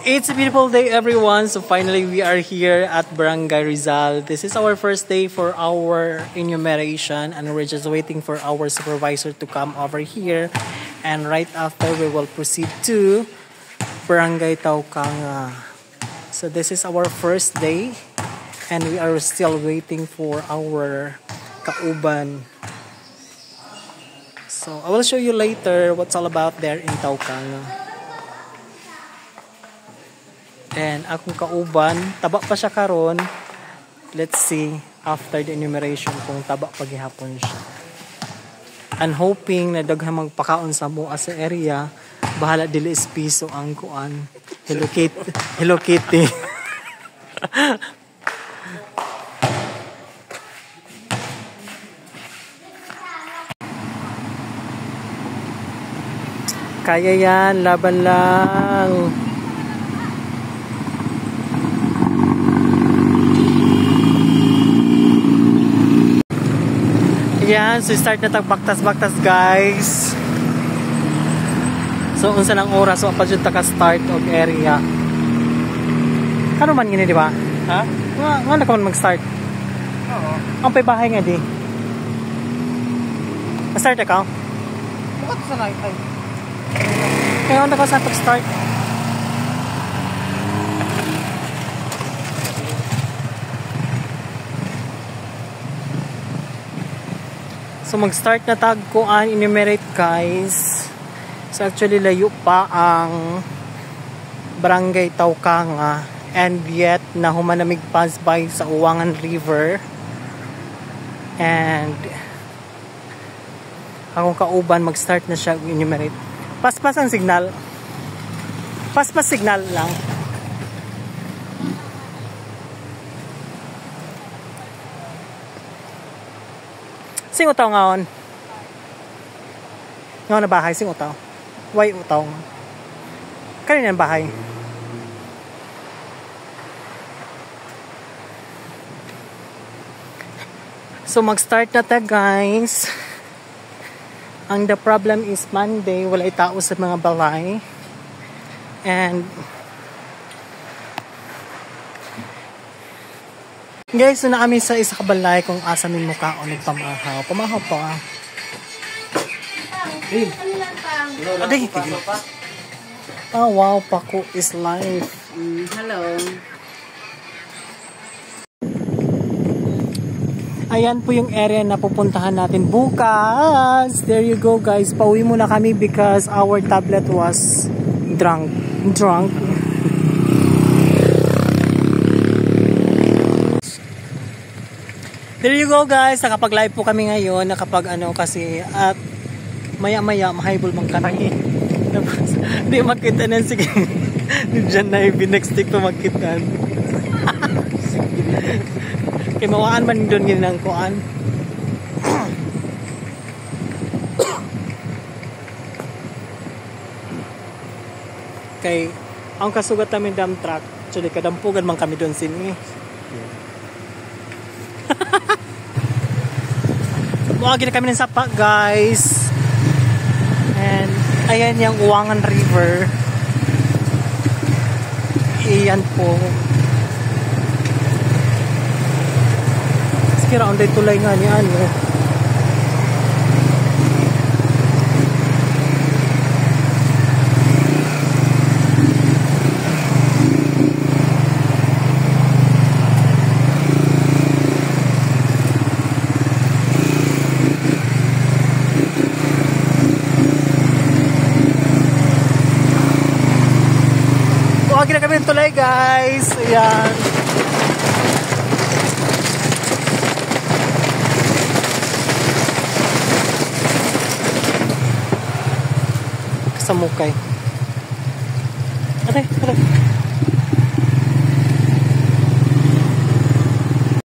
It's a beautiful day, everyone. So finally, we are here at Barangay Rizal. This is our first day for our enumeration, and we're just waiting for our supervisor to come over here. And right after, we will proceed to Barangay Taukanga. So this is our first day, and we are still waiting for our kauban. So I will show you later what's all about there in Taukanga. And akong kauban, taba pa siya karon. Let's see after the enumeration kung taba pa gihapon siya. And hoping na daghang magpakaon sa mo sa area, bahala dili is piso ang kuan. Hello Kitty. Hello Kitty. Kaya yan, laban lang. Yan, so start na tagbaktas-baktas guys. So unsa nang oras so pa jud ta ka start og area. Kano man gini di ba? Ha? Nga ka man mag-start. Oo. Ang pay bahay nga di. Start ka? Bakit sa night time? Kaya onda ka sa pag-start. So mag-start na tag ko ang enumerate guys. So actually layo pa ang Barangay Taukanga, and yet na humanamig pass by sa Uwangan River. And akong kauban mag-start na siya enumerate. Paspas ang signal. Paspas signal lang. Sing utaw ngaon? Ngaon na bahay, sing utaw? Why utaw? Kanina ang bahay? So mag-start na ta guys. Ang the problem is Monday, walay tao sa mga balay. And guys, so na kami sa isa kabalay kung asa min mukha o nagpamahaw. Pamahaw pa. Rib. Aday, tigil. Oh, wow, Paco is live. Hello. Ayan po yung area na pupuntahan natin bukas. There you go guys. Pauwi muna kami because our tablet was drunk. There you go guys, nakapag-live po kami ngayon, kasi at maya-maya mahaybol mang karangi. Hindi makita na sige. Diyan na next week pa magkitan. Kaya mawaan man doon yun ng kuan. Kay ang kasugat namin dump truck, actually kadampugan man kami doon sini. Buwagin na kami ng sapa guys. And ayan yung Uwangan River. Iyan po. Sige raon day tulay nga niyan. Huwag na kami ng tulay guys. Ayan. Kasamukay. Aray.